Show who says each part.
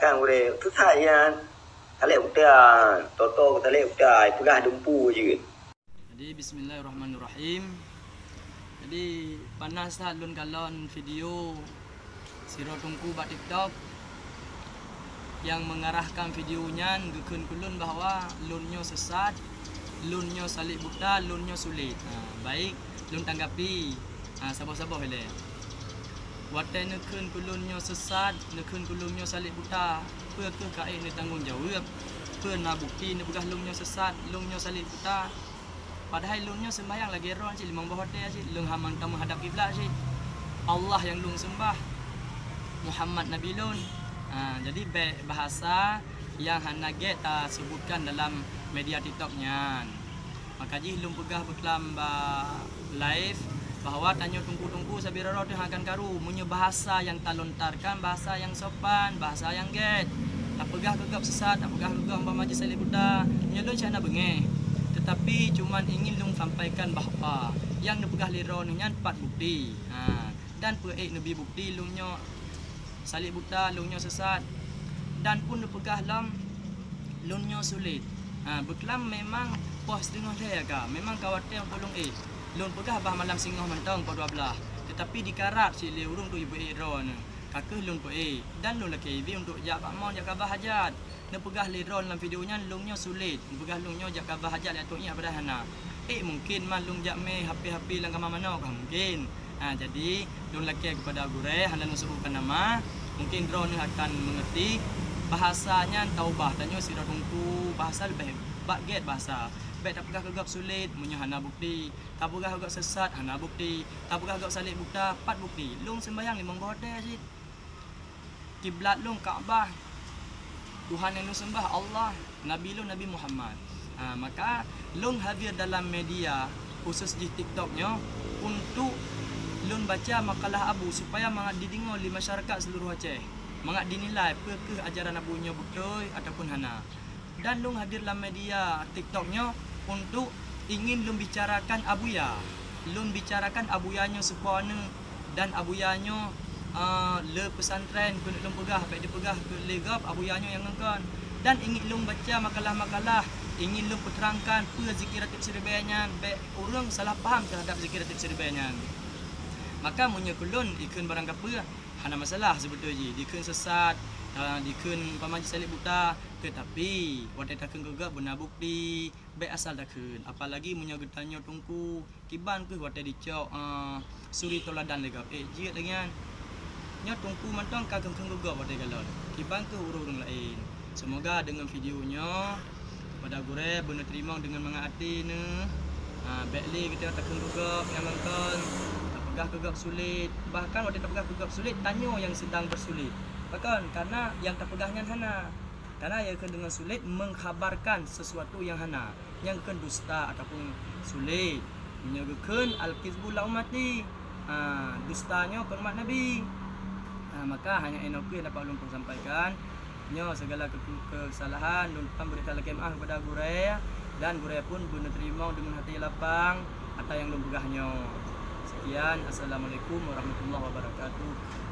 Speaker 1: Kan boleh tu saya talik udah toto talik udah pegah dumpu je.
Speaker 2: Jadi bismillahirrahmanirrahim. Jadi panas tak lun kalon video siro tungku bak TikTok yang mengarahkan videonya gekun kulun bahwa lunyo sesat, lunyo salik buta, lunyo sulit. Baik lun tanggapi sabar-sabar hele. Watai nekun kulunyo sesat, nekun kulunyo salik buta, pe ke kae ni tanggungjawab, pe na bukti ni begah lunyo sesat, lunyo salik buta. Padahal lunyo sembahyang lagi ron si limang bahote si lung hamang tamu hadap kiblat si. Allah yang lung sembah, Muhammad Nabi lun. Jadi bahasa yang hana get sebutkan dalam media TikToknya. Maka ji lung pegah beklam live bahwa tanya tungku-tungku sabira roh akan karu punya bahasa yang tak lontarkan, bahasa yang sopan, bahasa yang get. Tak pegah gegap sesat, tak pegah gegap majlis salik buta. Nyelun cana bengeh. Tetapi cuman ingin lung sampaikan bahawa yang dipegah liro ni nyan 4 bukti. Dan nabi bukti lungnya salik buta, lungnya sesat. Dan pun dipegah lam lungnya sulit. Beklam memang puas dengan dia ka. Memang kawatir tolong lun pegah bah malam singoh mentang pada 12. Tetapi dikarat si le urung tu ibu ron. Kakeh lun po dan lun laki untuk jak pak mon jak kabah hajat. Ne pegah le ron dalam videonya lungnya sulit. Pegah lungnya jak kabah hajat atuk nya pada hana. Mungkin man lung jak me hapi-hapi lang kamamano kah mungkin. Jadi lun laki kepada gure hana lun sebutkan nama. Mungkin ron akan mengerti bahasanya taubah tanya sira tungku bahasa lebih baget bahasa. Baik tak pegah gegap sulit, punya hana bukti. Tak pegah gegap sesat, hana bukti. Tak pegah gegap salik buta, 4 bukti. Lung sembahyang limang bahote asyik. Kiblat lung Kaabah. Tuhan yang lung sembah Allah, Nabi lung Nabi Muhammad. Maka lung hadir dalam media khusus di TikToknya untuk lung baca makalah abu supaya mangat didengok di masyarakat seluruh Aceh. Mangat dinilai ke ajaran abunya betul ataupun hana. Dan lung hadir dalam media TikToknya untuk ingin lung bicarakan abuya. Lung bicarakan abuyanya sepana dan abuyanya le pesantren kun lung pegah baik dipegah ke legap abuyanya yang ngengkan. Dan ingin lung baca makalah-makalah, ingin lung peterangkan pe zikir ratib siribanya, baik orang salah faham terhadap zikir ratib siribanya. Maka munnya kulun ikun barang apa hana masalah sebetulnya dikun sesat, dikun pamajlis salik buta, tetapi wadah takun gegap benar bukti baik asal takun. Apalagi munnya getanya tungku kiban ke wadah dicok suri toladan legap jiat lagi kan nya tungku mantang kagem gegap wadah galon kiban ke urung lain. Semoga dengan videonya pada gure benar terima dengan mengaati ne baikli kita takun gegap yang mangkon pegah gegap sulit, bahkan wadah tak pegah gegap sulit tanya yang sedang bersulit. Bahkan karena yang tak pegahnya hana. Karena yang dengan sulit mengkhabarkan sesuatu yang hana, yang kan dusta ataupun sulit. Menyebutkan al-kizbu la ummati. Dustanya ke umat Nabi. Maka hanya enoku yang dapat ulun sampaikan. Nya segala kesalahan dan beri talak maaf kepada gure dan gure pun benar terima dengan hati lapang atau yang lum pegahnya. Sekian, assalamualaikum warahmatullahi wabarakatuh.